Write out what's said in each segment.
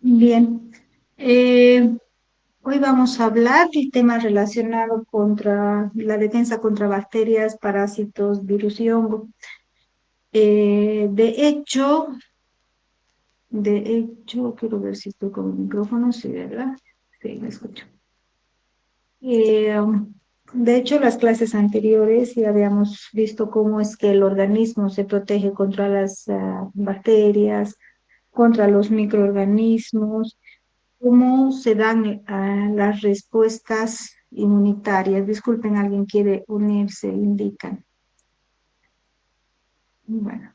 Bien, eh, hoy vamos a hablar del tema relacionado contra la defensa contra bacterias, parásitos, virus y hongo. Quiero ver si estoy con el micrófono, sí, ¿verdad? Sí, me escucho. Eh, de hecho, las clases anteriores ya habíamos visto cómo es que el organismo se protege contra las bacterias, contra los microorganismos, cómo se dan las respuestas inmunitarias. Disculpen, alguien quiere unirse, indican. Bueno,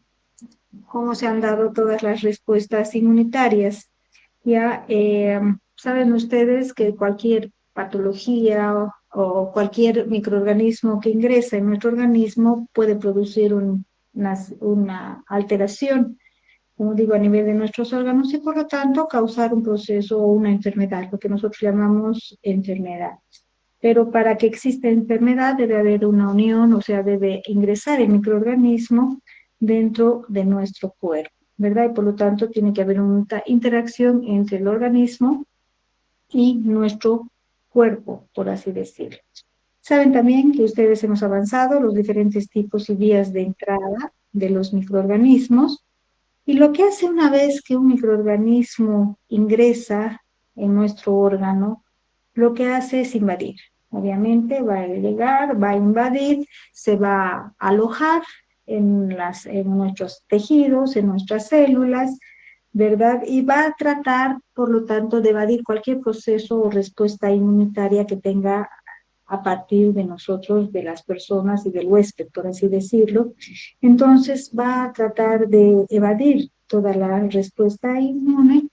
cómo se han dado todas las respuestas inmunitarias. Ya saben ustedes que cualquier patología o cualquier microorganismo que ingresa en nuestro organismo puede producir una alteración, como digo, a nivel de nuestros órganos y por lo tanto causar un proceso o una enfermedad, lo que nosotros llamamos enfermedad. Pero para que exista enfermedad debe haber una unión, o sea, debe ingresar el microorganismo dentro de nuestro cuerpo, ¿verdad? Y por lo tanto tiene que haber una interacción entre el organismo y nuestro cuerpo, por así decirlo. Saben también que ustedes hemos avanzado los diferentes tipos y vías de entrada de los microorganismos y lo que hace una vez que un microorganismo ingresa en nuestro órgano, lo que hace es invadir. Obviamente va a llegar, va a invadir, se va a alojar en nuestros tejidos, en nuestras células, ¿verdad? Y va a tratar, por lo tanto, de evadir cualquier proceso o respuesta inmunitaria que tenga a partir de nosotros, de las personas y del huésped, por así decirlo. Entonces va a tratar de evadir toda la respuesta inmune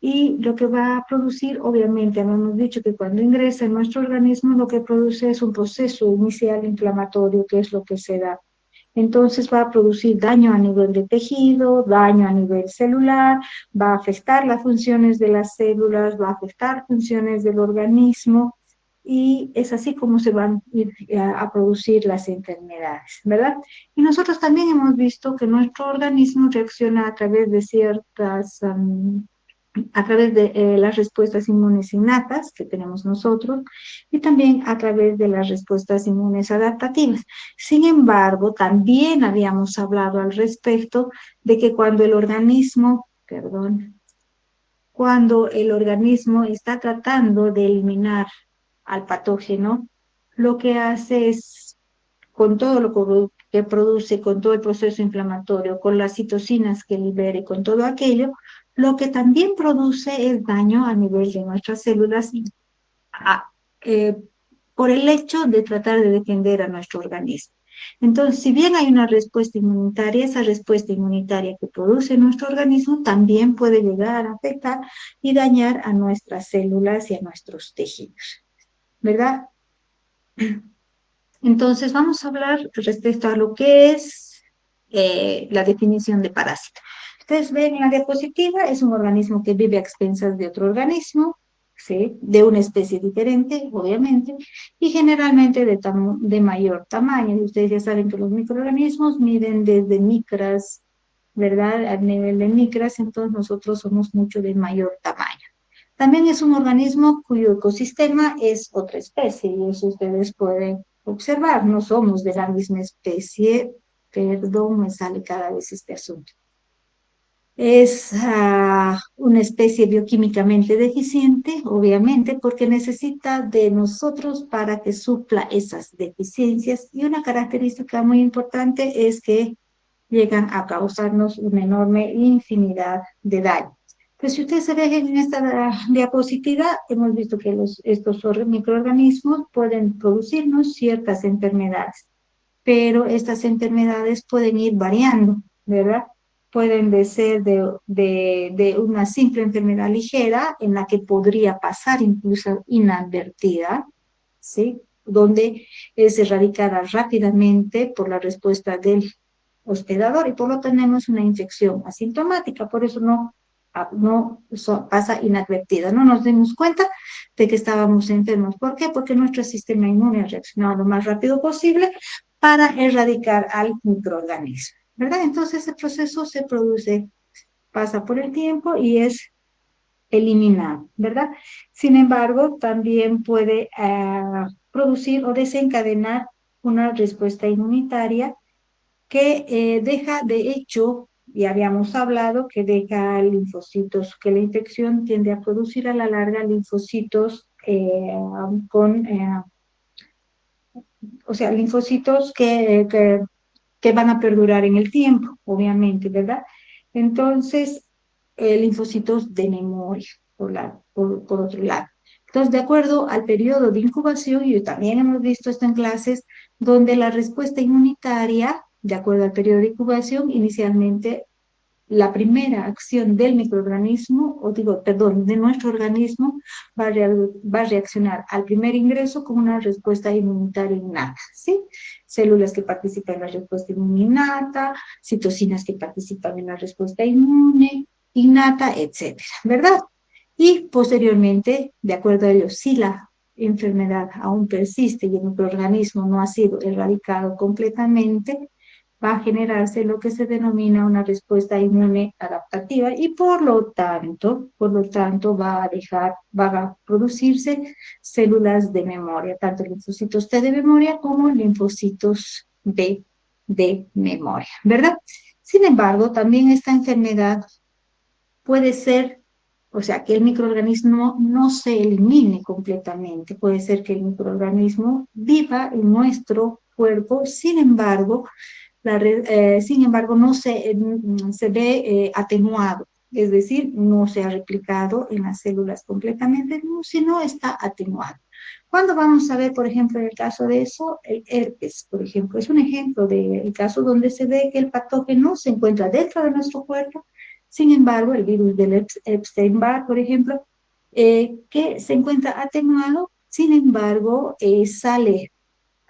y lo que va a producir, obviamente, hemos dicho que cuando ingresa en nuestro organismo lo que produce es un proceso inicial inflamatorio, que es lo que se da. Entonces va a producir daño a nivel de tejido, daño a nivel celular, va a afectar las funciones de las células, va a afectar funciones del organismo y es así como se van a ir a producir las enfermedades, ¿verdad? Y nosotros también hemos visto que nuestro organismo reacciona a través de a través de las respuestas inmunes innatas que tenemos nosotros y también a través de las respuestas inmunes adaptativas. Sin embargo, también habíamos hablado al respecto de que cuando el organismo está tratando de eliminar al patógeno, lo que hace es, con todo lo que produce, con todo el proceso inflamatorio, con las citocinas que libere, con todo aquello, lo que también produce es daño a nivel de nuestras células a- eh, por el hecho de tratar de defender a nuestro organismo. Entonces, si bien hay una respuesta inmunitaria, esa respuesta inmunitaria que produce nuestro organismo también puede llegar a afectar y dañar a nuestras células y a nuestros tejidos, ¿verdad? Entonces, vamos a hablar respecto a lo que es la definición de parásito. Ustedes ven en la diapositiva, es un organismo que vive a expensas de otro organismo, ¿sí? De una especie diferente, obviamente, y generalmente de mayor tamaño. Y ustedes ya saben que los microorganismos miden desde micras, ¿verdad? A nivel de micras, entonces nosotros somos mucho de mayor tamaño. También es un organismo cuyo ecosistema es otra especie, y eso ustedes pueden observar. No somos de la misma especie, perdón, me sale cada vez este asunto. Es una especie bioquímicamente deficiente, obviamente, porque necesita de nosotros para que supla esas deficiencias. Y una característica muy importante es que llegan a causarnos una enorme infinidad de daños. Pues si ustedes se fijan en esta diapositiva, hemos visto que estos microorganismos pueden producirnos ciertas enfermedades, pero estas enfermedades pueden ir variando, ¿verdad? Pueden de ser de una simple enfermedad ligera en la que podría pasar incluso inadvertida, ¿sí? Donde es erradicada rápidamente por la respuesta del hospedador y por lo tenemos una infección asintomática, por eso no pasa inadvertida, no nos dimos cuenta de que estábamos enfermos. ¿Por qué? Porque nuestro sistema inmune ha reaccionado lo más rápido posible para erradicar al microorganismo, ¿verdad? Entonces ese proceso se produce. pasa por el tiempo y es eliminado, ¿verdad? Sin embargo, también puede producir o desencadenar una respuesta inmunitaria que deja, de hecho, y habíamos hablado que deja linfocitos, que la infección tiende a producir a la larga linfocitos o sea, linfocitos que van a perdurar en el tiempo, obviamente, ¿verdad? Entonces, linfocitos de memoria, por otro lado. Entonces, de acuerdo al periodo de incubación, y también hemos visto esto en clases, donde la respuesta inmunitaria, de acuerdo al periodo de incubación, inicialmente la primera acción del microorganismo, o digo, perdón, de nuestro organismo, va a reaccionar al primer ingreso con una respuesta inmunitaria innata, ¿sí? Células que participan en la respuesta inmune innata, citocinas que participan en la respuesta inmune innata, etcétera, ¿verdad? Y posteriormente, de acuerdo a ello, si la enfermedad aún persiste y el microorganismo no ha sido erradicado completamente, va a generarse lo que se denomina una respuesta inmune adaptativa y por lo tanto va a producirse células de memoria, tanto linfocitos T de memoria como linfocitos B de memoria, ¿verdad? Sin embargo, también esta enfermedad puede ser, o sea, que el microorganismo no se elimine completamente, puede ser que el microorganismo viva en nuestro cuerpo, sin embargo, no se ve atenuado, es decir, no se ha replicado en las células completamente, sino está atenuado. ¿Cuándo vamos a ver, por ejemplo, en el caso de eso, el herpes, por ejemplo? Es un ejemplo del caso donde se ve que el patógeno se encuentra dentro de nuestro cuerpo, sin embargo, el virus del Epstein-Barr, por ejemplo, que se encuentra atenuado, sin embargo, sale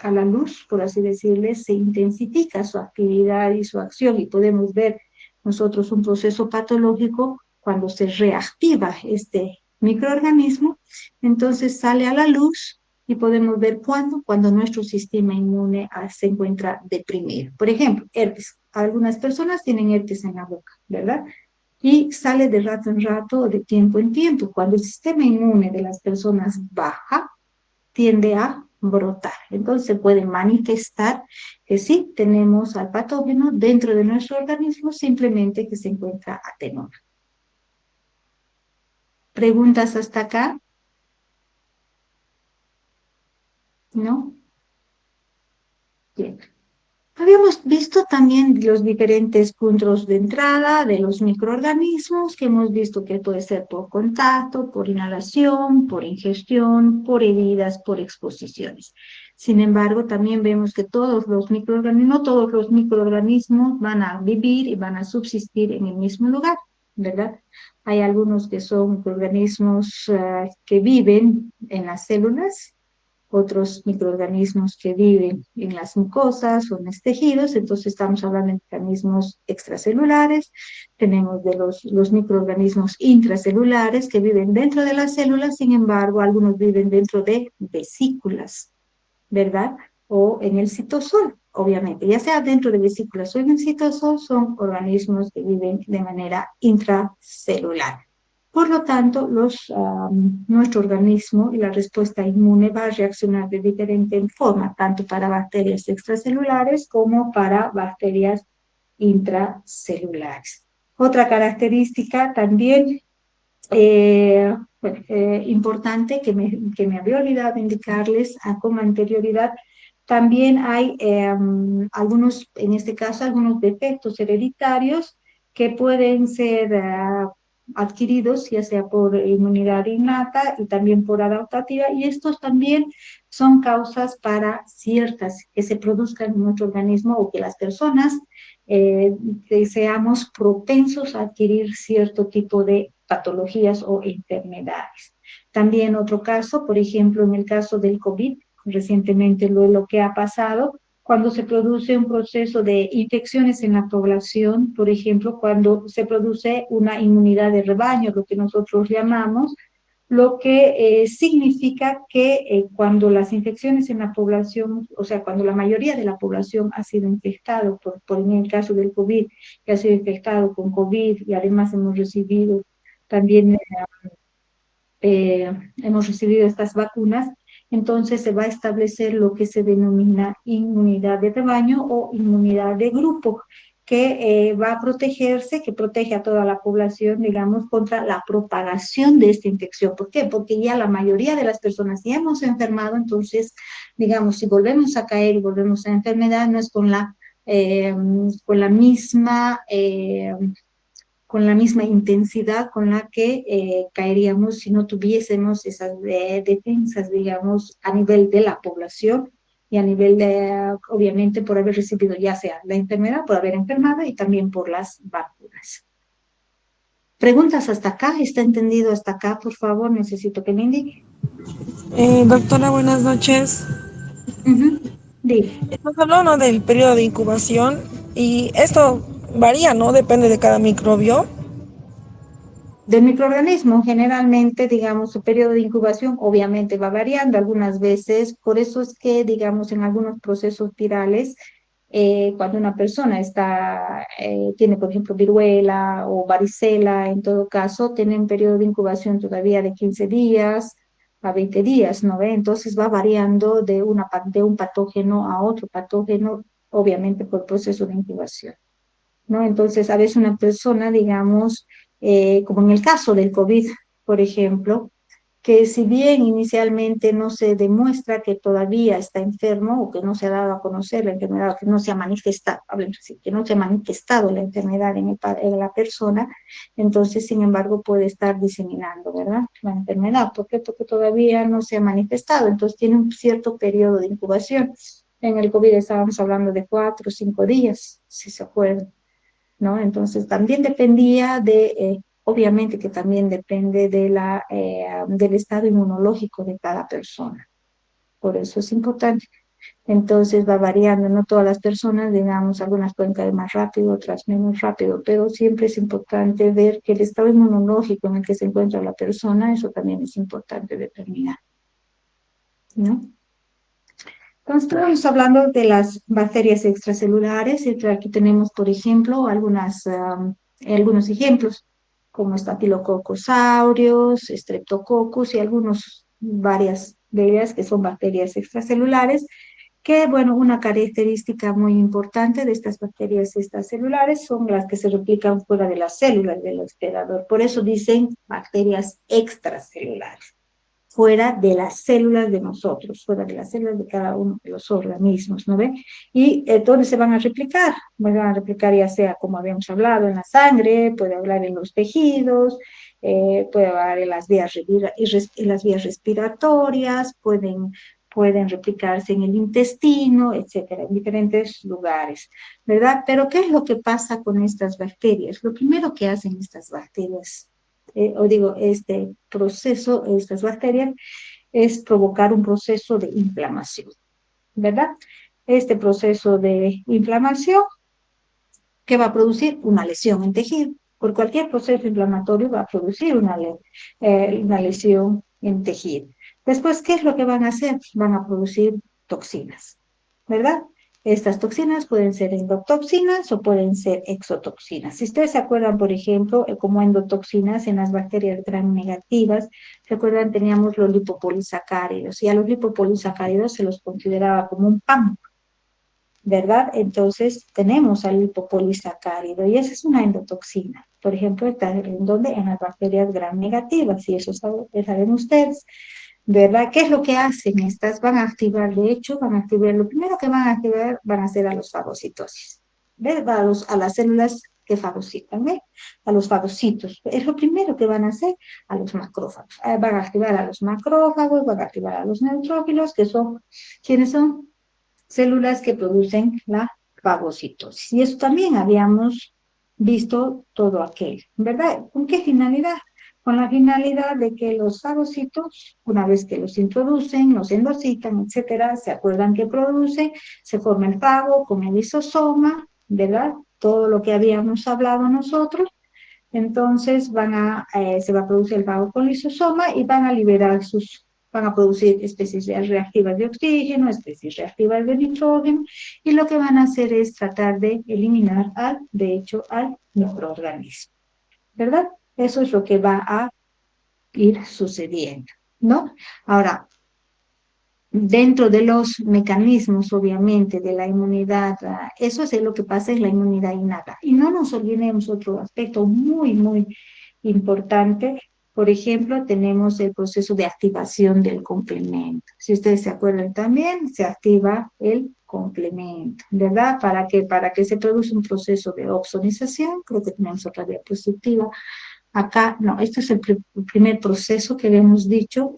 a la luz, por así decirle, se intensifica su actividad y su acción y podemos ver nosotros un proceso patológico cuando se reactiva este microorganismo, entonces sale a la luz y podemos ver cuando nuestro sistema inmune se encuentra deprimido. Por ejemplo, herpes. Algunas personas tienen herpes en la boca, ¿verdad? Y sale de rato en rato o de tiempo en tiempo. Cuando el sistema inmune de las personas baja, tiende a brotar. Entonces se puede manifestar que sí tenemos al patógeno dentro de nuestro organismo, simplemente que se encuentra atenuado. ¿Preguntas hasta acá? ¿No? Bien. Habíamos visto también los diferentes puntos de entrada de los microorganismos, que hemos visto que puede ser por contacto, por inhalación, por ingestión, por heridas, por exposiciones. Sin embargo, también vemos que no todos los microorganismos van a vivir y van a subsistir en el mismo lugar, ¿verdad? Hay algunos que son microorganismos que viven en las células, otros microorganismos que viven en las mucosas o en los tejidos, entonces estamos hablando de mecanismos extracelulares, tenemos de los microorganismos intracelulares que viven dentro de las células, sin embargo, algunos viven dentro de vesículas, ¿verdad? O en el citosol, obviamente, ya sea dentro de vesículas o en el citosol, son organismos que viven de manera intracelular. Por lo tanto, nuestro organismo y la respuesta inmune va a reaccionar de diferente forma, tanto para bacterias extracelulares como para bacterias intracelulares. Otra característica también importante que me había olvidado indicarles con anterioridad, también hay en este caso, algunos defectos hereditarios que pueden ser adquiridos, ya sea por inmunidad innata y también por adaptativa, y estos también son causas para ciertas que se produzcan en nuestro organismo o que las personas eh, seamos propensos a adquirir cierto tipo de patologías o enfermedades. También otro caso, por ejemplo, en el caso del COVID, recientemente lo que ha pasado, cuando se produce un proceso de infecciones en la población, por ejemplo, cuando se produce una inmunidad de rebaño, lo que nosotros llamamos, lo que significa que cuando las infecciones en la población, o sea, cuando la mayoría de la población ha sido infectado, en el caso del COVID, que ha sido infectado con COVID y además también hemos recibido estas vacunas, entonces se va a establecer lo que se denomina inmunidad de rebaño o inmunidad de grupo, que va a protegerse, que protege a toda la población, digamos, contra la propagación de esta infección. ¿Por qué? Porque ya la mayoría de las personas ya hemos enfermado, entonces, digamos, si volvemos a caer y volvemos a enfermedad, no es con la misma con la misma intensidad con la que caeríamos si no tuviésemos esas defensas, digamos, a nivel de la población y a nivel de, obviamente, por haber recibido ya sea la enfermedad, por haber enfermado y también por las vacunas. ¿Preguntas hasta acá? ¿Está entendido hasta acá? Por favor, necesito que me indique. Doctora, buenas noches. Ujú. Diga. Estamos hablando del periodo de incubación y esto varía, ¿no? Depende de cada microbio. Del microorganismo, generalmente, digamos, su periodo de incubación obviamente va variando algunas veces, por eso es que, digamos, en algunos procesos virales, cuando una persona tiene, por ejemplo, viruela o varicela, en todo caso, tiene un periodo de incubación todavía de 15 días a 20 días, ¿no ve? Entonces va variando de un patógeno a otro patógeno, obviamente por proceso de incubación. ¿No? Entonces, a veces una persona, digamos, como en el caso del COVID, por ejemplo, que si bien inicialmente no se demuestra que todavía está enfermo o que no se ha dado a conocer la enfermedad, o que no se ha manifestado, hablemos así, que no se ha manifestado la enfermedad en la persona, entonces, sin embargo, puede estar diseminando, ¿verdad? La enfermedad. ¿Por qué? Porque todavía no se ha manifestado, entonces tiene un cierto periodo de incubación. En el COVID estábamos hablando de 4 o 5 días, si se acuerdan. ¿No? Entonces también dependía obviamente que también depende del estado inmunológico de cada persona. Por eso es importante. Entonces va variando, no todas las personas, digamos, algunas pueden caer más rápido, otras menos rápido, pero siempre es importante ver que el estado inmunológico en el que se encuentra la persona, eso también es importante determinar, ¿no? Entonces, estamos hablando de las bacterias extracelulares. Y aquí tenemos, por ejemplo, algunos ejemplos, como Staphylococcus aureus, Streptococcus y varias de ellas que son bacterias extracelulares, que, bueno, una característica muy importante de estas bacterias extracelulares son las que se replican fuera de las células del hospedador. Por eso dicen bacterias extracelulares fuera de las células de nosotros, fuera de las células de cada uno de los organismos, ¿no ve? ¿Y dónde se van a replicar? Van a replicar ya sea, como habíamos hablado, en la sangre, puede hablar en los tejidos, puede hablar en las vías respiratorias, pueden replicarse en el intestino, etcétera, en diferentes lugares, ¿verdad? Pero ¿qué es lo que pasa con estas bacterias? Lo primero que hacen estas bacterias este proceso, estas bacterias, es provocar un proceso de inflamación, ¿verdad? Este proceso de inflamación que va a producir una lesión en tejido. Por cualquier proceso inflamatorio va a producir una lesión en tejido. Después, ¿qué es lo que van a hacer? Van a producir toxinas, ¿verdad? Estas toxinas pueden ser endotoxinas o pueden ser exotoxinas. Si ustedes se acuerdan, por ejemplo, como endotoxinas en las bacterias gram negativas, ¿se acuerdan? Teníamos los lipopolisacáridos y a los lipopolisacáridos se los consideraba como un pan, ¿verdad? Entonces tenemos al lipopolisacárido y esa es una endotoxina. Por ejemplo, está en donde en las bacterias gram negativas y eso saben ustedes. ¿Verdad? ¿Qué es lo que hacen estas? Van a activar, de hecho, lo primero que van a activar van a ser a los fagocitosis, ¿verdad? A las células que fagocitan, ¿ve? A los fagocitos. Es lo primero que van a hacer a los macrófagos. Van a activar a los macrófagos, van a activar a los neutrófilos, que son, ¿quiénes son? Células que producen la fagocitosis. Y eso también habíamos visto todo aquello, ¿verdad? ¿Con qué finalidad? Con la finalidad de que los fagocitos, una vez que los introducen, los endocitan, etcétera, se acuerdan que producen, se forma el fago con el lisosoma, ¿verdad? Todo lo que habíamos hablado nosotros, Entonces se va a producir el vagopolisosoma y van a liberar van a producir especies reactivas de oxígeno, especies reactivas de nitrógeno, y lo que van a hacer es tratar de eliminar de hecho, al microorganismo, ¿verdad? Eso es lo que va a ir sucediendo, ¿no? Ahora, dentro de los mecanismos, obviamente, de la inmunidad, eso es lo que pasa en la inmunidad innata. Y no nos olvidemos otro aspecto muy, muy importante. Por ejemplo, tenemos el proceso de activación del complemento. Si ustedes se acuerdan también, se activa el complemento, ¿verdad? Para que se produce un proceso de opsonización. Creo que tenemos otra diapositiva. Acá, no, este es el primer proceso que habíamos dicho,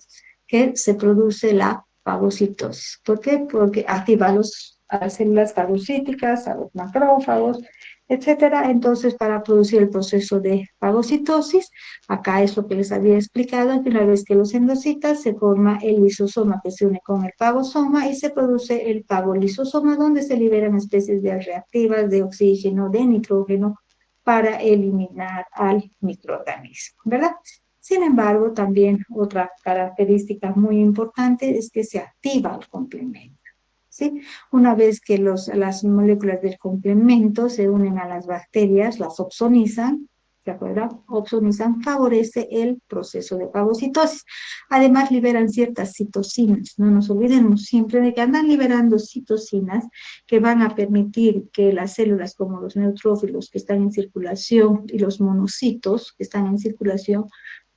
que se produce la fagocitosis. ¿Por qué? Porque activa a las células fagocíticas, a los macrófagos, etcétera. Entonces, para producir el proceso de fagocitosis, acá es lo que les había explicado, que una vez que los endocitas, se forma el lisosoma que se une con el fagosoma y se produce el fagolisosoma, donde se liberan especies de reactivas, de oxígeno, de nitrógeno, para eliminar al microorganismo, ¿verdad? Sin embargo, también otra característica muy importante es que se activa el complemento. ¿Sí? Una vez que las moléculas del complemento se unen a las bacterias, las opsonizan, ¿de acuerdo? Opsonizan, favorece el proceso de fagocitosis. Además, liberan ciertas citocinas. No nos olvidemos siempre de que andan liberando citocinas que van a permitir que las células como los neutrófilos que están en circulación y los monocitos que están en circulación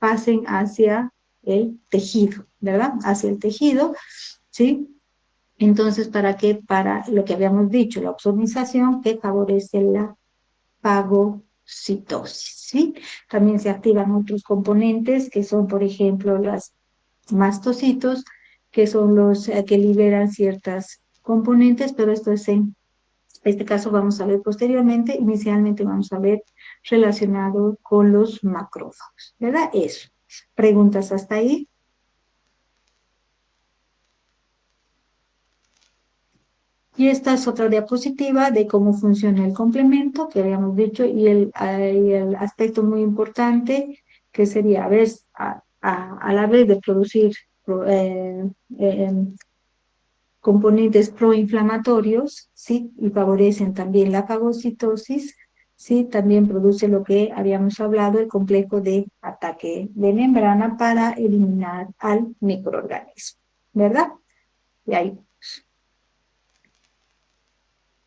pasen hacia el tejido, ¿verdad? Hacia el tejido, ¿sí? Entonces, ¿para qué? Para lo que habíamos dicho, la opsonización que favorece la fagocitosis, ¿sí? También se activan otros componentes que son, por ejemplo, las mastocitos, que son los que liberan ciertas componentes, pero esto es en este caso vamos a ver posteriormente. Inicialmente vamos a ver relacionado con los macrófagos, ¿verdad? Eso. ¿Preguntas hasta ahí? Y esta es otra diapositiva de cómo funciona el complemento que habíamos dicho y el aspecto muy importante que sería a la vez de producir eh, eh, componentes proinflamatorios, ¿sí? Y favorecen también la fagocitosis, ¿sí? También produce lo que habíamos hablado, el complejo de ataque de membrana para eliminar al microorganismo, ¿verdad? Y ahí,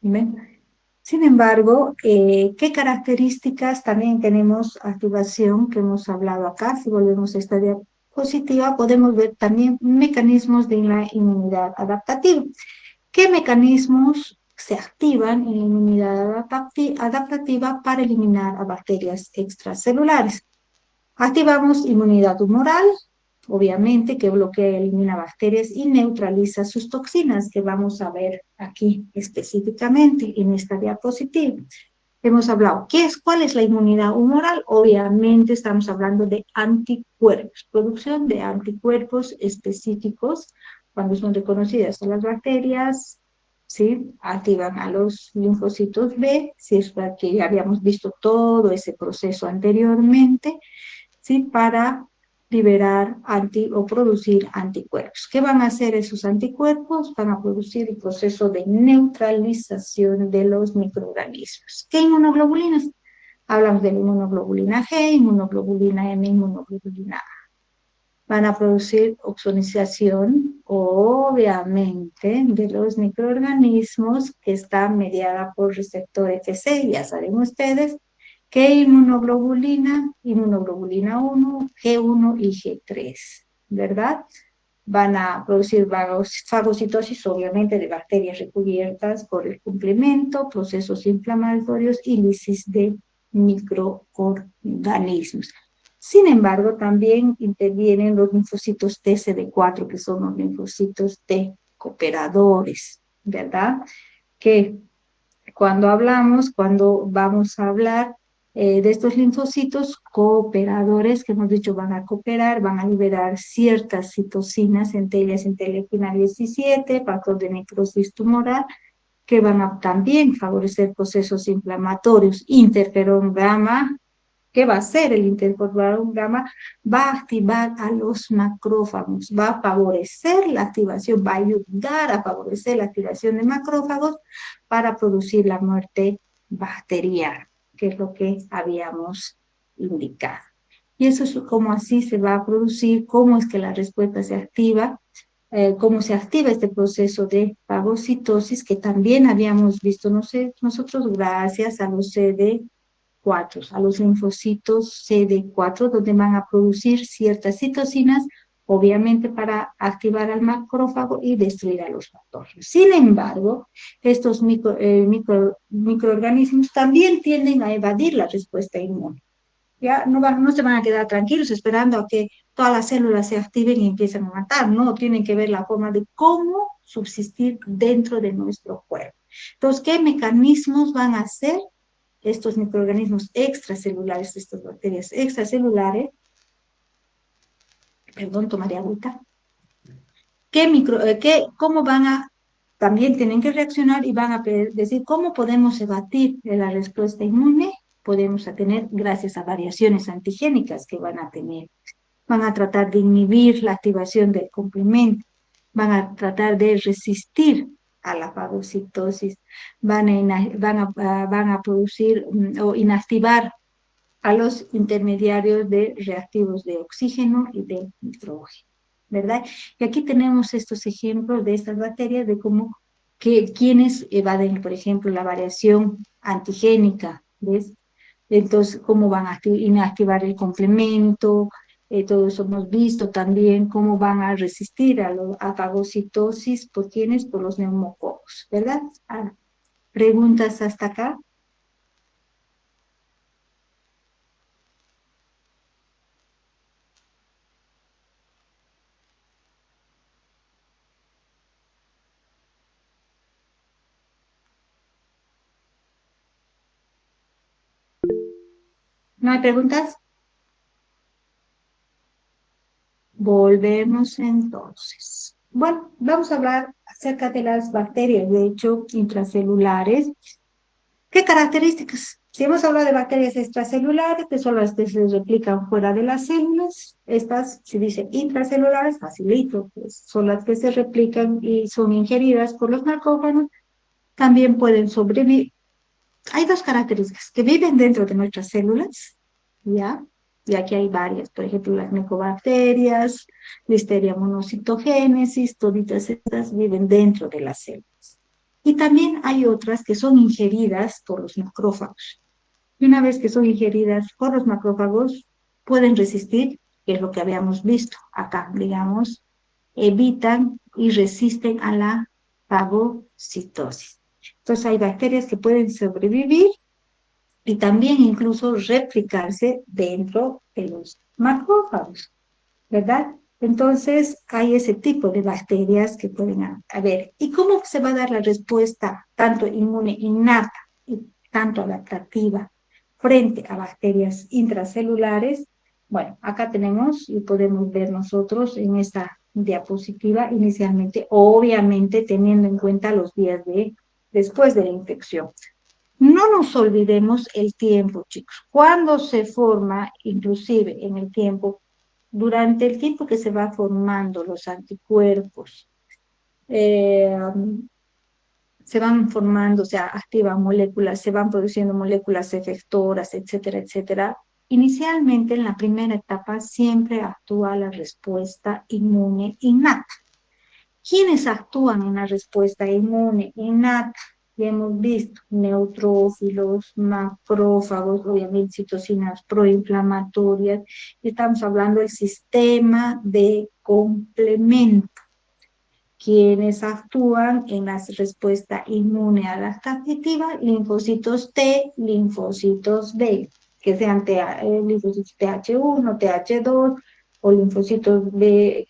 ¿ven? Sin embargo, ¿qué características también tenemos activación que hemos hablado acá? Si volvemos a esta diapositiva, podemos ver también mecanismos de la inmunidad adaptativa. ¿Qué mecanismos se activan en la inmunidad adaptativa para eliminar a bacterias extracelulares? Activamos inmunidad humoral, obviamente, que bloquea y elimina bacterias y neutraliza sus toxinas, que vamos a ver aquí específicamente en esta diapositiva. Hemos hablado, ¿cuál es la inmunidad humoral? Obviamente estamos hablando de anticuerpos, producción de anticuerpos específicos cuando son reconocidas a las bacterias, ¿sí? Activan a los linfocitos B, si es que ya habíamos visto todo ese proceso anteriormente, ¿sí? Para liberar o producir anticuerpos. ¿Qué van a hacer esos anticuerpos? Van a producir el proceso de neutralización de los microorganismos. ¿Qué inmunoglobulinas? Hablamos de la inmunoglobulina G, inmunoglobulina M, inmunoglobulina A. Van a producir oxonización, obviamente, de los microorganismos que están mediada por receptor FC, ya saben ustedes, ¿qué inmunoglobulina? Inmunoglobulina 1, G1 y G3, ¿verdad? Van a producir fagocitosis, obviamente, de bacterias recubiertas por el complemento, procesos inflamatorios y lisis de microorganismos. Sin embargo, también intervienen los linfocitos TCD4, que son los linfocitos T cooperadores, ¿verdad? Que cuando vamos a hablar de estos linfocitos cooperadores, que hemos dicho van a cooperar, van a liberar ciertas citocinas, entre ellas interleuquina 17, factor de necrosis tumoral, que van a también favorecer procesos inflamatorios, interferón gamma, ¿Qué va a hacer el interferón gamma? Va a activar a los macrófagos, va a favorecer la activación, va a ayudar a favorecer la activación de macrófagos para producir la muerte bacteriana, que es lo que habíamos indicado. Y eso es como así se va a producir, cómo es que la respuesta se activa, cómo se activa este proceso de fagocitosis que también habíamos visto, no sé, nosotros gracias a los CD4, a los linfocitos CD4, donde van a producir ciertas citocinas, obviamente para activar al macrófago y destruir a los patógenos. Sin embargo, estos microorganismos también tienden a evadir la respuesta inmune. Ya no se van a quedar tranquilos esperando a que todas las células se activen y empiecen a matar, no, tienen que ver la forma de cómo subsistir dentro de nuestro cuerpo. Entonces, ¿qué mecanismos van a hacer estos microorganismos extracelulares, estas bacterias extracelulares? Perdón, tomaré agüita. ¿Cómo van a, también tienen que reaccionar y van a decir cómo podemos evadir la respuesta inmune? Podemos tener gracias a variaciones antigénicas que van a tener. Van a tratar de inhibir la activación del complemento, van a tratar de resistir a la fagocitosis, van a producir o inactivar a los intermediarios de reactivos de oxígeno y de nitrógeno, ¿verdad? Y aquí tenemos estos ejemplos de estas bacterias, de cómo quienes evaden, por ejemplo, la variación antigénica, ¿ves? Entonces, cómo van a inactivar el complemento, todo eso hemos visto también, cómo van a resistir a la fagocitosis, ¿por quiénes? Por los neumococos, ¿verdad? ¿Preguntas hasta acá? ¿No hay preguntas? Volvemos entonces. Bueno, vamos a hablar acerca de las bacterias, de hecho, intracelulares. ¿Qué características? Si hemos hablado de bacterias extracelulares, que son las que se replican fuera de las células, estas, si dice intracelulares, facilito, pues son las que se replican y son ingeridas por los macrófagos, también pueden sobrevivir. Hay dos características, que viven dentro de nuestras células, ¿ya? Y aquí hay varias, por ejemplo, las micobacterias, Listeria monocitogénesis, toditas estas viven dentro de las células. Y también hay otras que son ingeridas por los macrófagos. Y una vez que son ingeridas por los macrófagos, pueden resistir, que es lo que habíamos visto acá, digamos, evitan y resisten a la fagocitosis. Entonces hay bacterias que pueden sobrevivir y también incluso replicarse dentro de los macrófagos, ¿verdad? Entonces hay ese tipo de bacterias que pueden haber. ¿Y cómo se va a dar la respuesta tanto inmune innata y tanto adaptativa frente a bacterias intracelulares? Bueno, acá tenemos y podemos ver nosotros en esta diapositiva inicialmente, obviamente teniendo en cuenta los días después de la infección. No nos olvidemos el tiempo, chicos. Cuando se forma, inclusive en el tiempo, durante el tiempo que se va formando los anticuerpos, eh, se van formando, o sea, activan moléculas, se van produciendo moléculas efectoras, etcétera, etcétera. Inicialmente, en la primera etapa, siempre actúa la respuesta inmune innata. ¿Quiénes actúan en la respuesta inmune innata? Ya hemos visto neutrófilos, macrófagos, obviamente citocinas proinflamatorias. Estamos hablando del sistema de complemento, quienes actúan en la respuesta inmune adaptativa, linfocitos T, linfocitos B, que sean linfocitos TH1, TH2 o linfocitos B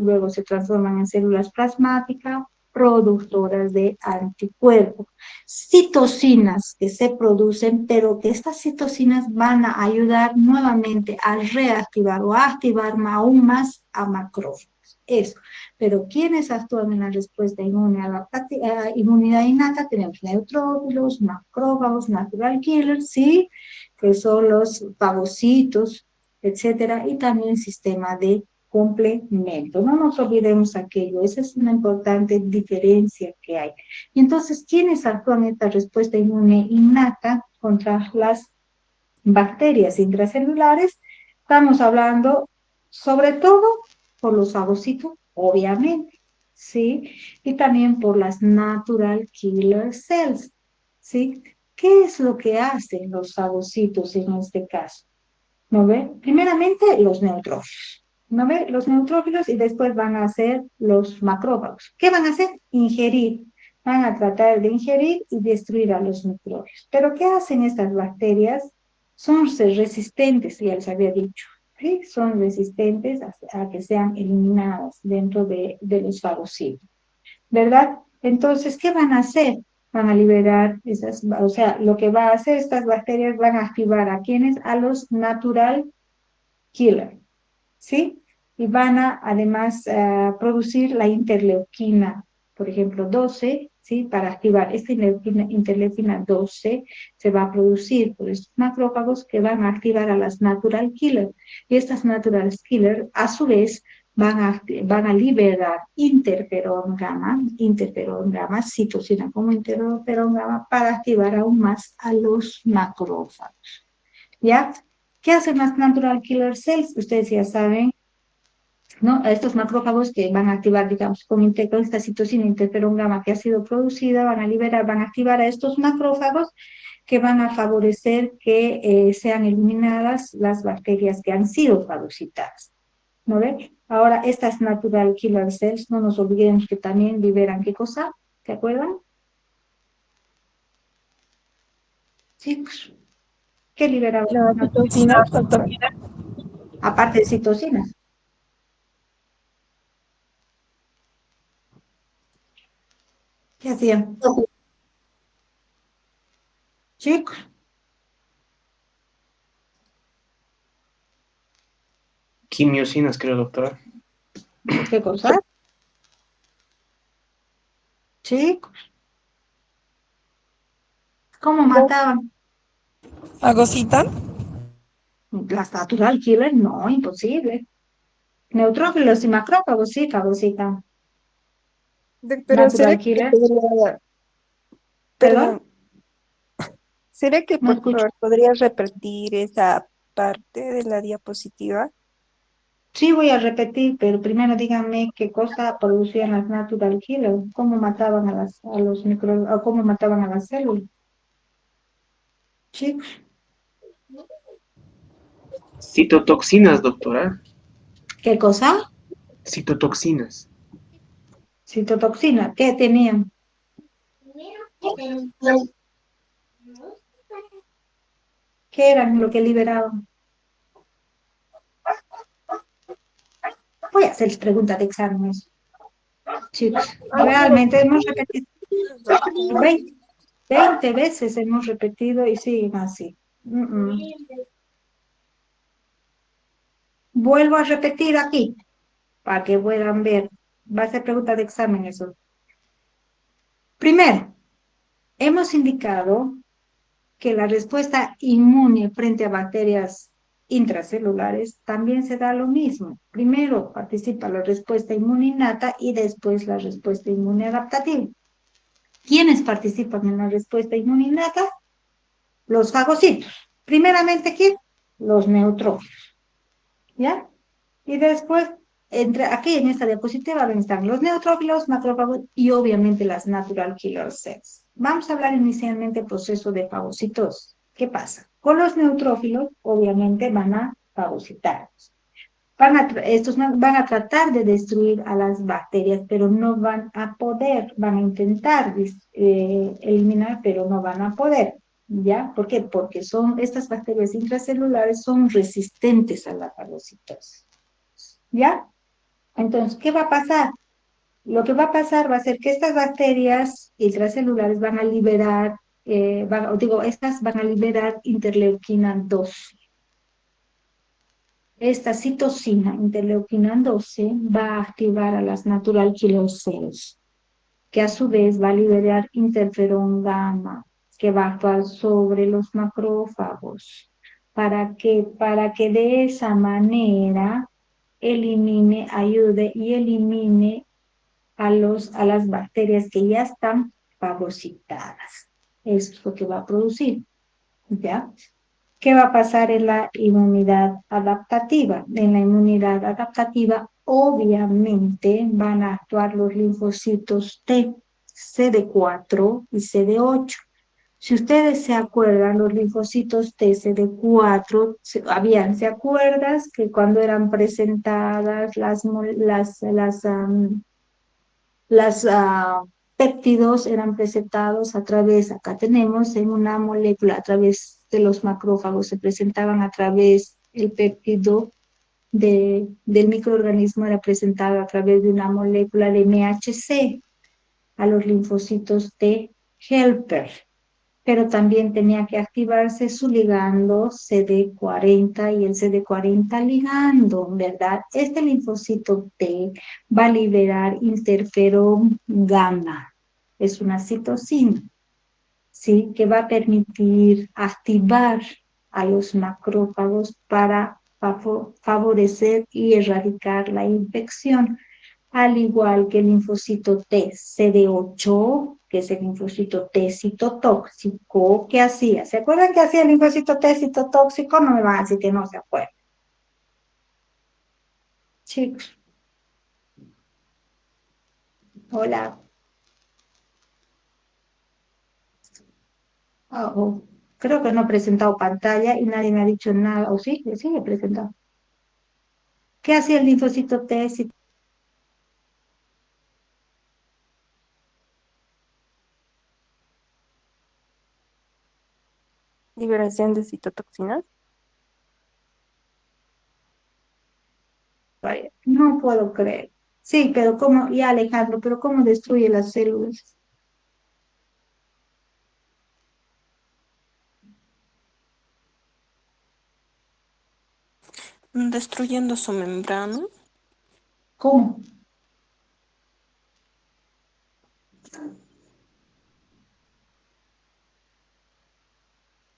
luego se transforman en células plasmáticas productoras de anticuerpos. Citocinas que se producen, pero que estas citocinas van a ayudar nuevamente a reactivar o a activar aún más a macrófagos. eso. Pero ¿quiénes actúan en la respuesta inmune inmunidad innata? Tenemos neutrófilos, macrófagos, natural killers, ¿sí? Que son los fagocitos, etcétera, y también sistema de complemento. No nos olvidemos aquello, esa es una importante diferencia que hay. Y entonces, ¿quiénes actúan en esta respuesta inmune innata contra las bacterias intracelulares? Estamos hablando sobre todo por los fagocitos, obviamente, ¿sí? Y también por las natural killer cells, ¿sí? ¿Qué es lo que hacen los fagocitos en este caso? ¿No ve? Primeramente los neutrófilos, ¿no ve? Los neutrófilos y después van a ser los macrófagos. ¿Qué van a hacer? Ingerir. Van a tratar de ingerir y destruir a los microbios. Pero ¿qué hacen estas bacterias? Son resistentes, ya les había dicho. ¿Sí? Son resistentes a que sean eliminadas dentro de los fagocitos. ¿Verdad? Entonces, ¿qué van a hacer? Van a liberar esas, o sea, lo que va a hacer estas bacterias van a activar a quienes, a los natural killer, ¿sí? Y van a además producir la interleuquina, por ejemplo, 12, ¿sí? Para activar esta interleuquina 12 se va a producir por estos macrófagos que van a activar a las natural killer. Y estas natural killer, a su vez, van a liberar interferón gamma, citocina como interferón gamma, para activar aún más a los macrófagos. ¿Ya? ¿Qué hacen las natural killer cells? Ustedes ya saben, ¿no? Estos macrófagos que van a activar, digamos, con esta citocina interferón gamma que ha sido producida, van a liberar, van a activar a estos macrófagos que van a favorecer que sean eliminadas las bacterias que han sido fagocitadas. ¿No ve? Ahora, estas natural killer cells, no nos olvidemos que también liberan, ¿qué cosa? ¿Se acuerdan? Sí, pues, ¿qué liberaban? La citocina, doctora. Aparte de citocinas. ¿Qué hacían? Chicos, Quimiosinas, creo, doctora. ¿qué cosa? Chicos, ¿cómo mataban? ¿Fagocitan? Las natural killer, no, imposible. Neutrófilos y macrófagos, sí, fagocitan. Doctora, Natural killer, perdón, perdón, ¿será que no por escucho. favor podrías repetir esa parte de la diapositiva? Sí, voy a repetir, pero primero díganme qué cosa producían las natural killer, cómo mataban a los micro, o cómo mataban a las células. Chicos, Citotoxinas, doctora. ¿qué cosa? Citotoxinas. Citotoxina, ¿qué tenían? ¿Qué eran lo que liberaban? Voy a hacerles preguntas de exámenes, chicos. Realmente hemos repetido. Doctora. 20 veces hemos repetido y siguen así. Vuelvo a repetir aquí para que puedan ver. Va a ser pregunta de examen eso. Primero, hemos indicado que la respuesta inmune frente a bacterias intracelulares también se da lo mismo. Primero participa la respuesta inmune innata y después la respuesta inmune adaptativa. ¿Quiénes participan en la respuesta inmune innata? Los fagocitos. Primeramente, ¿quién? Los neutrófilos. ¿Ya? Y después, aquí en esta diapositiva están los neutrófilos, macrófagos y obviamente las natural killer cells. Vamos a hablar inicialmente del proceso de fagocitosis. ¿Qué pasa? Con los neutrófilos, obviamente, van a fagocitar. Estos van a tratar de destruir a las bacterias, pero no van a poder, van a intentar eliminar, pero no van a poder. ¿Ya? ¿Por qué? Porque estas bacterias intracelulares son resistentes a la fagocitosis. ¿Ya? Entonces, ¿qué va a pasar? Lo que va a pasar va a ser que estas bacterias intracelulares van a liberar, estas van a liberar interleuquina 2. esta citocina, interleuquina 12, va a activar a las natural killer cells, que a su vez va a liberar interferón gamma, que va a actuar sobre los macrófagos. ¿Para qué? Para que de esa manera elimine, ayude y elimine a las bacterias que ya están fagocitadas. Eso es lo que va a producir, ¿ya? ¿Qué va a pasar en la inmunidad adaptativa? En la inmunidad adaptativa, obviamente, van a actuar los linfocitos T, CD4 y CD8. Si ustedes se acuerdan, los linfocitos T, CD4, ¿se acuerdas que cuando eran presentadas las péptidos eran presentados a través, acá tenemos en una molécula, a través de los macrófagos, se presentaban a través, el péptido del microorganismo era presentado a través de una molécula de MHC a los linfocitos T helper, pero también tenía que activarse su ligando CD40 y el CD40 ligando, ¿verdad? Este linfocito T va a liberar interferón gamma, es una citocina, ¿sí? Que va a permitir activar a los macrófagos para favorecer y erradicar la infección, al igual que el linfocito T CD8, que es el linfocito T citotóxico, ¿qué hacía? ¿Se acuerdan qué hacía el linfocito T citotóxico? No me van a decir que no se acuerdan. Chicos, hola. Oh, creo que no he presentado pantalla y nadie me ha dicho nada. ¿O sí? Sí, he presentado. ¿Qué hacía el linfocito T citotóxico? Liberación de citotoxinas. No puedo creer. Sí, pero ¿cómo? Y Alejandro, pero ¿cómo destruye las células? Destruyendo su membrana. ¿Cómo?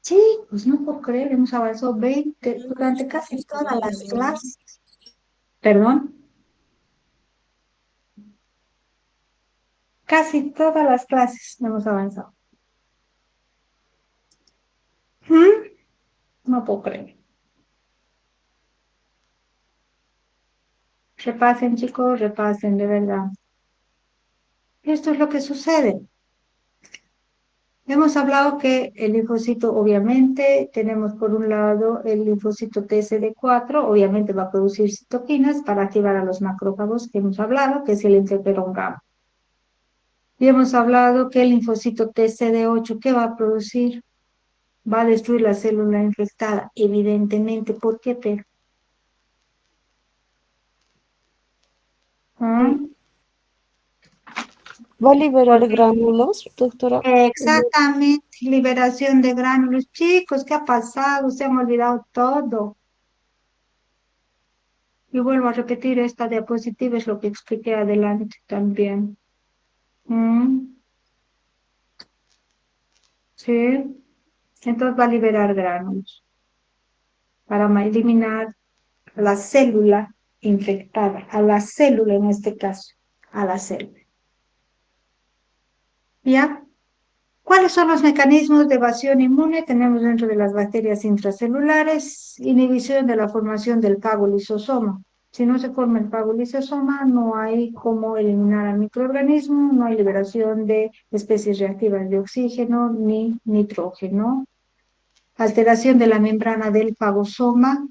Sí, pues no puedo creer, hemos avanzado 20 durante casi todas las clases. Perdón, casi todas las clases hemos avanzado. ¿Mm? No puedo creer. Repasen, chicos, repasen, de verdad. Esto es lo que sucede. Hemos hablado que el linfocito, obviamente, tenemos por un lado el linfocito TCD4, obviamente va a producir citoquinas para activar a los macrófagos que hemos hablado, que es el interferón gamma. Y hemos hablado que el linfocito TCD8, ¿qué va a producir? Va a destruir la célula infectada, evidentemente. ¿Por qué? Pero, ¿ah? Va a liberar Porque gránulos, doctora. exactamente, liberación de gránulos. Chicos, ¿qué ha pasado? Se han olvidado todo. Y vuelvo a repetir, esta diapositiva es lo que expliqué adelante también. ¿Mm? Sí, entonces va a liberar gránulos para eliminar la célula infectada, a la célula en este caso, a la célula. ¿Ya? ¿Cuáles son los mecanismos de evasión inmune? Tenemos dentro de las bacterias intracelulares, inhibición de la formación del fagolisosoma. Si no se forma el fagolisosoma, no hay cómo eliminar al microorganismo, no hay liberación de especies reactivas de oxígeno ni nitrógeno. Alteración de la membrana del fagosoma,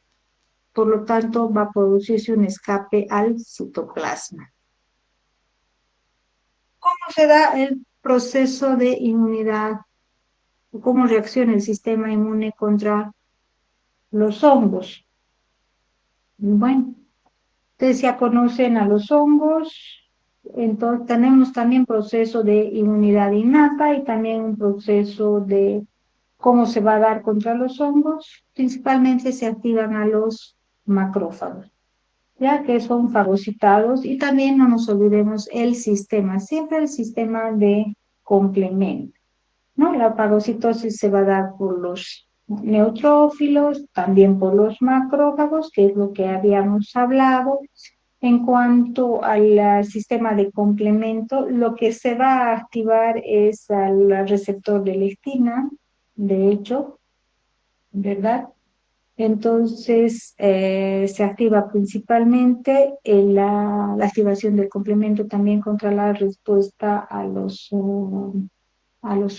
por lo tanto, va a producirse un escape al citoplasma. ¿Cómo se da el proceso de inmunidad? ¿Cómo reacciona el sistema inmune contra los hongos? Bueno, ustedes ya conocen a los hongos, entonces tenemos también proceso de inmunidad innata y también un proceso de cómo se va a dar contra los hongos. Principalmente se activan a los macrófagos, ya que son fagocitados. Y también no nos olvidemos el sistema, siempre el sistema de complemento, ¿no? La fagocitosis se va a dar por los neutrófilos, también por los macrófagos, que es lo que habíamos hablado. En cuanto al sistema de complemento, lo que se va a activar es al receptor de lectina, de hecho, ¿verdad? Entonces, se activa principalmente en la activación del complemento también contra la respuesta a los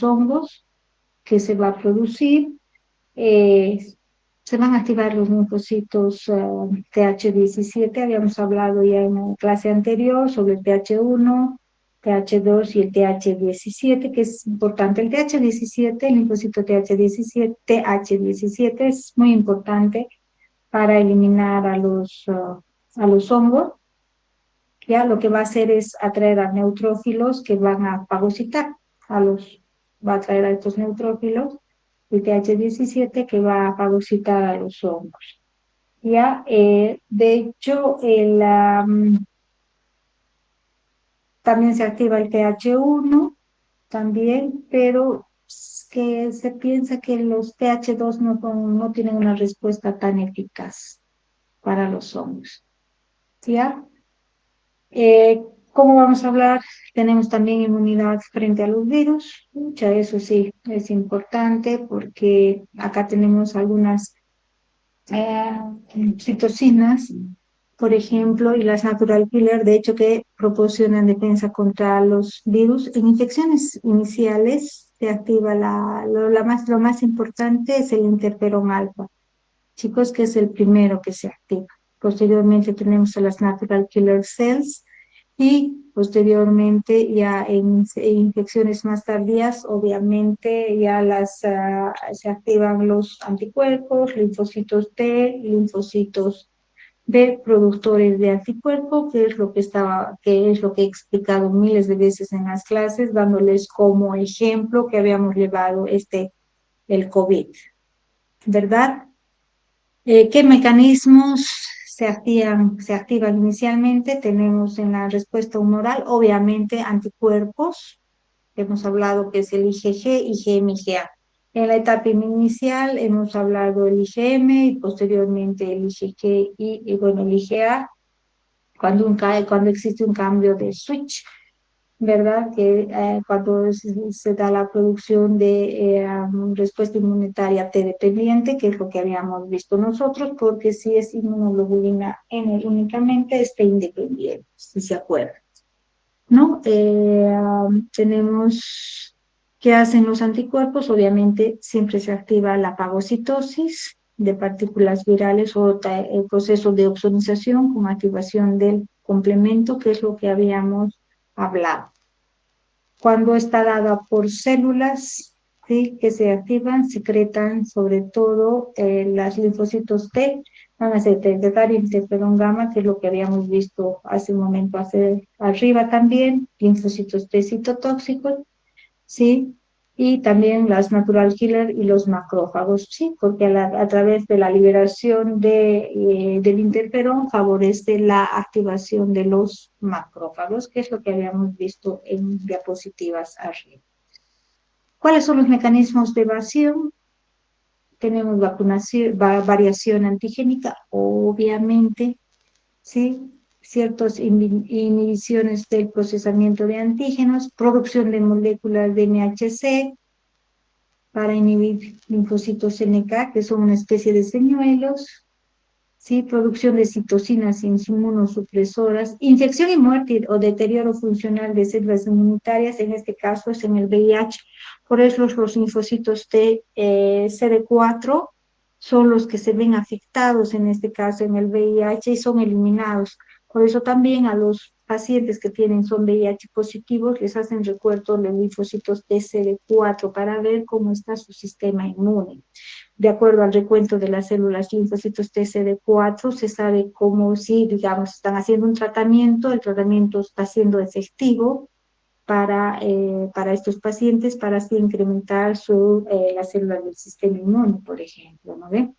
hongos que se va a producir. eh, Se van a activar los linfocitos TH17. Habíamos hablado ya en la clase anterior sobre el TH1, TH2 y el TH17, que es importante. El TH17, el linfocito TH17 es muy importante para eliminar a los hongos. Ya lo que va a hacer es atraer a neutrófilos que van a fagocitar va a atraer a estos neutrófilos, el TH17 que va a fagocitar a los hongos. Ya, de hecho, también se activa el TH1, también, pero que se piensa que los TH2 no tienen una respuesta tan eficaz para los hongos. ¿Ya? Eh, ¿Cómo vamos a hablar? Tenemos también inmunidad frente a los virus. Mucha, eso sí, es importante porque acá tenemos algunas eh, citocinas, por ejemplo, y las natural killer, de hecho, que proporcionan defensa contra los virus. En infecciones iniciales se activa lo más importante es el interferón alfa, chicos, que es el primero que se activa. Posteriormente tenemos a las natural killer cells y posteriormente ya en infecciones más tardías, obviamente ya se activan los anticuerpos, linfocitos T, linfocitos B, productores de anticuerpos, que es lo que he explicado miles de veces en las clases, dándoles como ejemplo que habíamos llevado el COVID, ¿verdad? ¿Qué mecanismos se activan inicialmente? Tenemos en la respuesta humoral, obviamente, anticuerpos, que hemos hablado que es el IgG, IgM, IgA. En la etapa inicial hemos hablado del IgM y posteriormente el IgG bueno, el IgA, cuando existe un cambio de switch, ¿verdad? Que cuando se da la producción de respuesta inmunitaria T dependiente, que es lo que habíamos visto nosotros, porque si es inmunoglobulina N únicamente, está independiente, si se acuerdan, ¿no? Tenemos qué hacen los anticuerpos. Obviamente siempre se activa la fagocitosis de partículas virales o el proceso de opsonización con activación del complemento, que es lo que habíamos hablado. Cuando está dada por células, ¿sí?, que se activan, secretan sobre todo las linfocitos T, van a secretar interferón gamma, que es lo que habíamos visto hace un momento arriba también, linfocitos T citotóxicos, ¿sí? Y también las natural killer y los macrófagos, ¿sí? Porque a través de la liberación del interferón favorece la activación de los macrófagos, que es lo que habíamos visto en diapositivas arriba. ¿Cuáles son los mecanismos de evasión? Tenemos vacunación, variación antigénica, obviamente, ¿sí? Ciertas inhibiciones del procesamiento de antígenos, producción de moléculas de MHC para inhibir linfocitos NK, que son una especie de señuelos, ¿sí? Producción de citocinas inmunosupresoras, infección y muerte o deterioro funcional de células inmunitarias, en este caso es en el VIH. Por eso los linfocitos T, CD4 son los que se ven afectados en este caso en el VIH y son eliminados. Por eso también a los pacientes que son VIH positivos les hacen recuento de linfocitos T CD4 para ver cómo está su sistema inmune. De acuerdo al recuento de las células linfocitos TCD4, se sabe cómo, si, digamos, están haciendo un tratamiento, el tratamiento está siendo efectivo para estos pacientes, para así incrementar las células del sistema inmune, por ejemplo, ¿no ve?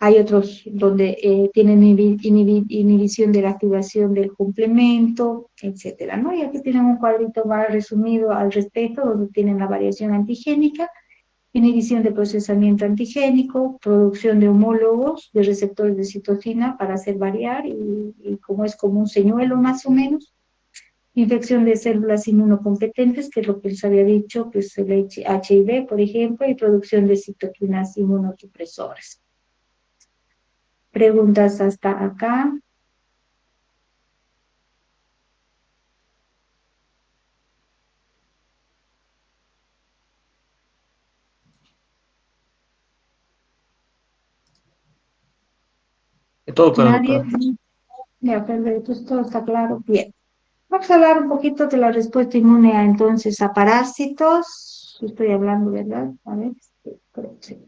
Hay otros donde tienen inhibición de la activación del complemento, etcétera, ¿no? Y aquí tienen un cuadrito más resumido al respecto, donde tienen la variación antigénica, inhibición de procesamiento antigénico, producción de homólogos de receptores de citocina para hacer variar, y como es como un señuelo más o menos, infección de células inmunocompetentes, que es lo que les había dicho, que es el HIV, por ejemplo, y producción de citoquinas inmunosupresoras. Preguntas hasta acá. Todo claro, Nadie. doctora. Ya, perfecto, todo está claro. Bien. Vamos a hablar un poquito de la respuesta inmune entonces a parásitos. Estoy hablando, ¿verdad? A ver, sí, creo que sí.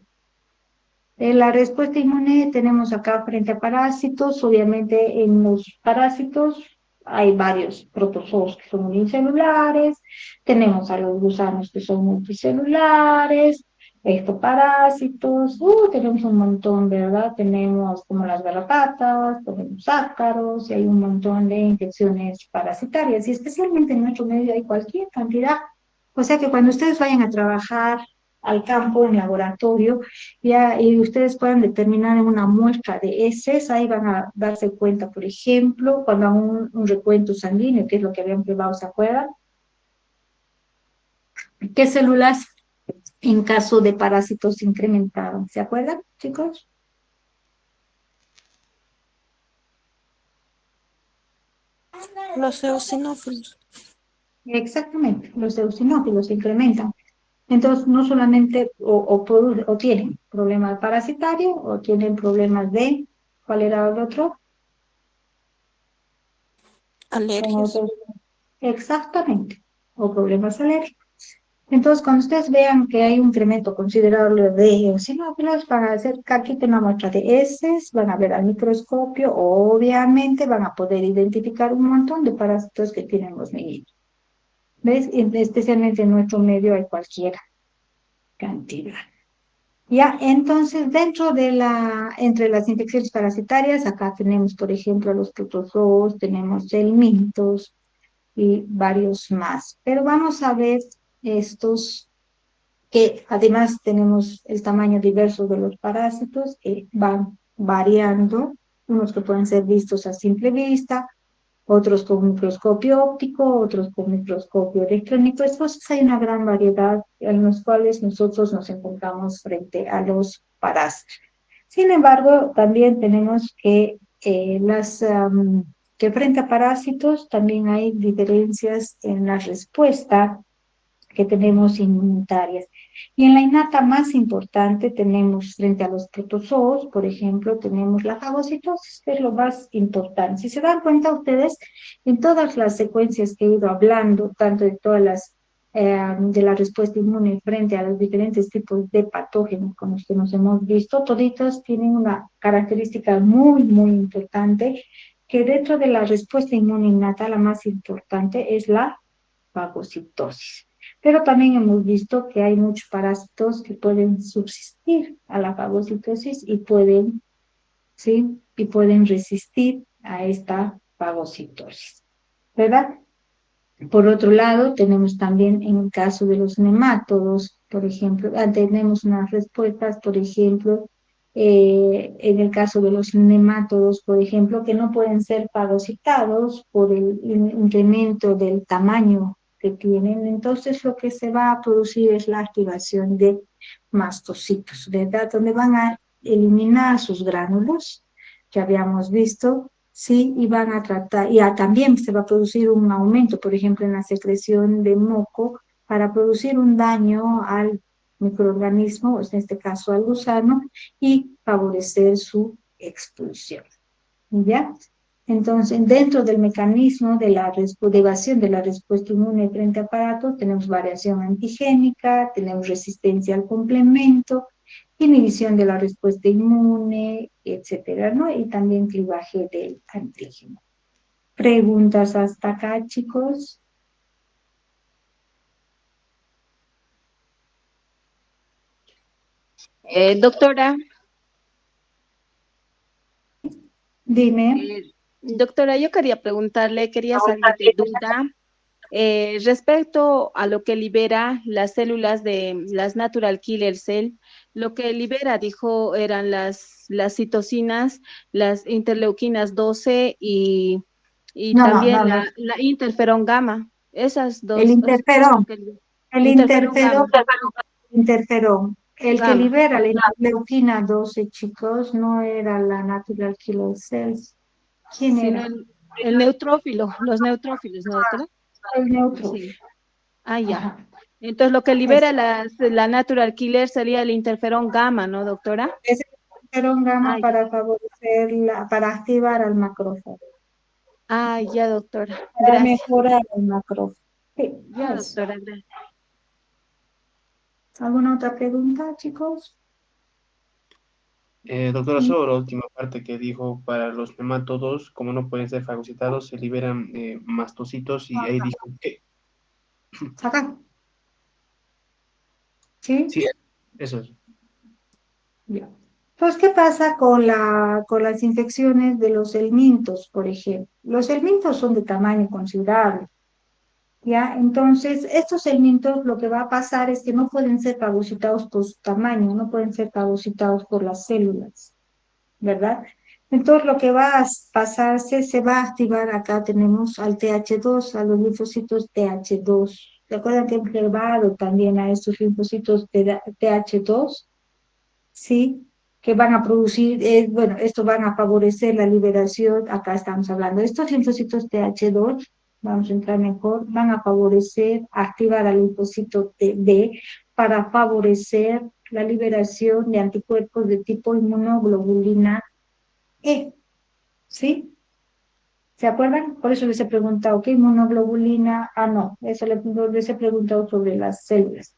La respuesta inmune tenemos acá frente a parásitos. Obviamente en los parásitos hay varios protozoos que son unicelulares, tenemos a los gusanos que son multicelulares, ectoparásitos, tenemos un montón, ¿verdad? Tenemos como las garrapatas, tenemos ácaros y hay un montón de infecciones parasitarias, y especialmente en nuestro medio hay cualquier cantidad. O sea que cuando ustedes vayan a trabajar al campo, en laboratorio, ya, y ustedes puedan determinar en una muestra de heces, ahí van a darse cuenta, por ejemplo, cuando hagan un recuento sanguíneo, que es lo que habían probado, ¿se acuerdan? ¿Qué células en caso de parásitos se incrementaron? ¿Se acuerdan, chicos? Los eosinófilos. Exactamente, los eosinófilos se incrementan. Entonces, no solamente o tienen problemas parasitarios o tienen problemas de, ¿cuál era el otro? Con Alergias. otros, exactamente, o problemas alérgicos. Entonces, cuando ustedes vean que hay un incremento considerable de eosinófilos, van a hacer, quiten una muestra de heces, van a ver al microscopio, obviamente van a poder identificar un montón de parásitos que tienen los niños. ¿Ves? Especialmente en nuestro medio hay cualquier cantidad. Ya, entonces, entre las infecciones parasitarias, acá tenemos, por ejemplo, los protozoos, tenemos helmintos y varios más. Pero vamos a ver estos, que además tenemos el tamaño diverso de los parásitos que van variando, unos que pueden ser vistos a simple vista, otros con microscopio óptico, otros con microscopio electrónico. Entonces hay una gran variedad en los cuales nosotros nos encontramos frente a los parásitos. Sin embargo, también tenemos que frente a parásitos también hay diferencias en la respuesta que tenemos inmunitarias. Y en la innata más importante tenemos frente a los protozoos, por ejemplo, tenemos la fagocitosis, que es lo más importante. Si se dan cuenta ustedes, en todas las secuencias que he ido hablando, tanto de todas las de la respuesta inmune frente a los diferentes tipos de patógenos con los que nos hemos visto, toditos tienen una característica muy, muy importante, que dentro de la respuesta inmune innata, la más importante es la fagocitosis. Pero también hemos visto que hay muchos parásitos que pueden subsistir a la fagocitosis y pueden, ¿sí? Y pueden resistir a esta fagocitosis, ¿verdad? Por otro lado, tenemos también en el caso de los nemátodos, por ejemplo, tenemos unas respuestas, por ejemplo, en el caso de los nemátodos, por ejemplo, que no pueden ser fagocitados por el incremento del tamaño que tienen. Entonces, lo que se va a producir es la activación de mastocitos, ¿verdad? Donde van a eliminar sus gránulos que habíamos visto. Sí, y van a tratar, y también se va a producir un aumento, por ejemplo, en la secreción de moco para producir un daño al microorganismo, en este caso al gusano, y favorecer su expulsión. ¿Ya? Entonces, dentro del mecanismo de la evasión de la respuesta inmune frente a aparatos, tenemos variación antigénica, tenemos resistencia al complemento, inhibición de la respuesta inmune, etcétera, ¿no? Y también clivaje del antígeno. ¿Preguntas hasta acá, chicos? Doctora, Dime. Doctora, yo quería preguntarle, quería salir de duda respecto a lo que libera las células de las natural killer cell. Lo que libera, dijo, eran las citocinas, las interleuquinas 12 y No, no, también no, no. la interferón gamma. Esas El dos, eso es lo interferón. que libera. El Interferón interferón, gamma, interferón. El que gamma. libera la interleuquina 12, chicos, no era la natural killer cells. ¿Quién Sino era? el neutrófilo, los neutrófilos, ¿no, doctora? El neutro. Sí. Ah, ya. Ajá. Entonces, lo que Es, libera la natural killer sería el interferón gamma, ¿no, doctora? es el interferón gamma Ay, para favorecer, para activar al macrófago, ay, ya, doctora. para Gracias. mejorar el macrófago. Sí, Ya, eso. doctora, gracias. ¿Alguna otra pregunta, chicos? Doctora, Mm, solo la última parte que dijo, para los nemátodos, como no pueden ser fagocitados, se liberan mastocitos y ahí dijo que Acá, ¿sí? sí, eso es. Ya. Pues, ¿qué pasa con con las infecciones de los helmintos, por ejemplo? Los helmintos son de tamaño considerable, ¿ya? Entonces, estos helmintos lo que va a pasar es que no pueden ser fagocitados por su tamaño, no pueden ser fagocitados por las células, ¿verdad? Entonces, lo que va a pasarse, se va a activar, acá tenemos al TH2, a los linfocitos TH2. ¿Se acuerdan que he observado también a estos linfocitos de TH2? Sí, que van a producir, bueno, esto van a favorecer la liberación, acá estamos hablando, estos linfocitos TH2, vamos a entrar mejor, van a favorecer, activar al linfocito B para favorecer la liberación de anticuerpos de tipo inmunoglobulina E, ¿sí? ¿Se acuerdan? Por eso les he preguntado, ¿qué inmunoglobulina? Ah, no, eso les he preguntado sobre las células.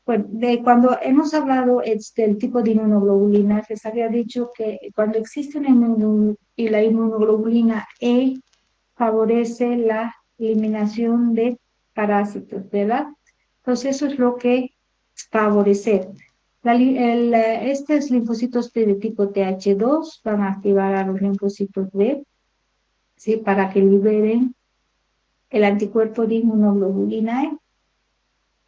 Bueno, cuando hemos hablado del tipo de inmunoglobulina, les había dicho que cuando existe una y la inmunoglobulina E favorece la eliminación de parásitos, ¿verdad? Entonces eso es lo que favorecer. Estos linfocitos T de tipo TH2 van a activar a los linfocitos B, ¿sí? Para que liberen el anticuerpo de inmunoglobulina E.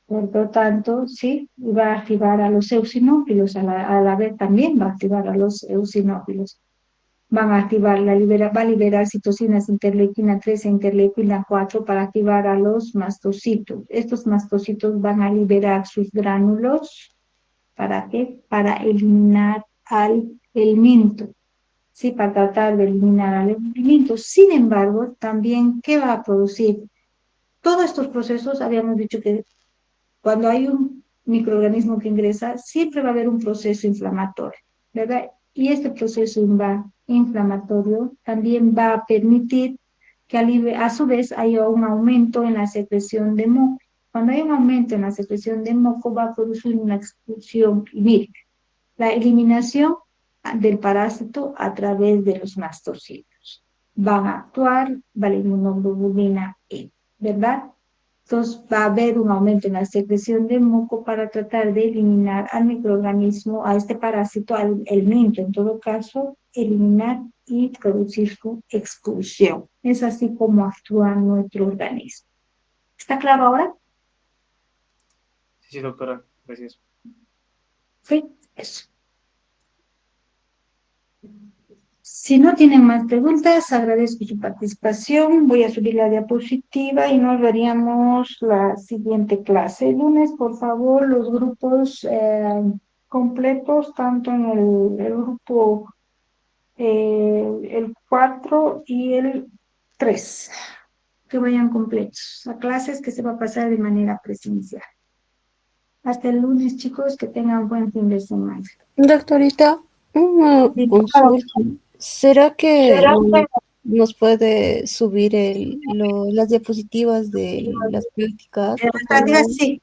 Por lo tanto, sí, va a activar a los eosinófilos, a la vez también va a activar a los eosinófilos. Van a activar, va a liberar citocinas interleuquina 3 e interleuquina 4 para activar a los mastocitos. Estos mastocitos van a liberar sus gránulos. ¿Para qué? Para eliminar al helminto. Sí, para tratar de eliminar al helminto. Sin embargo, también, ¿qué va a producir? Todos estos procesos habíamos dicho que cuando hay un microorganismo que ingresa, siempre va a haber un proceso inflamatorio, ¿verdad? Y este proceso inflamatorio también va a permitir que a su vez haya un aumento en la secreción de moco. Cuando hay un aumento en la secreción de moco, va a producir una expulsión. Y mire, la eliminación del parásito a través de los mastocitos. Van a actuar, va la inmunoglobulina E, ¿verdad? Entonces va a haber un aumento en la secreción de moco para tratar de eliminar al microorganismo, a este parásito, al helminto, en todo caso, eliminar y producir su expulsión. Es así como actúa nuestro organismo. ¿Está claro ahora? Sí, sí, doctora, gracias. Sí, eso. Si no tienen más preguntas, agradezco su participación. Voy a subir la diapositiva y nos veríamos la siguiente clase. El lunes, por favor, los grupos completos, tanto en el grupo el 4 y el 3, que vayan completos a clases que se va a pasar de manera presencial. Hasta el lunes, chicos, que tengan buen fin de semana. Doctorita, una consulta. ¿Será que nos puede subir las diapositivas de las prácticas, por favor? Sí,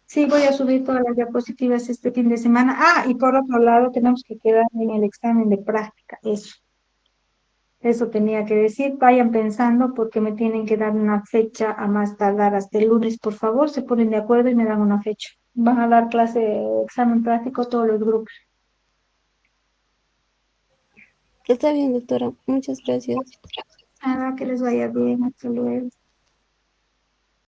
sí, voy a subir todas las diapositivas este fin de semana. Ah, y por otro lado, tenemos que quedar en el examen de práctica. Eso tenía que decir. Vayan pensando porque me tienen que dar una fecha a más tardar hasta el lunes, por favor. Se ponen de acuerdo y me dan una fecha. Van a dar clase, examen práctico todos los grupos. Está bien, doctora. Muchas gracias. Nada, que les vaya bien, hasta luego.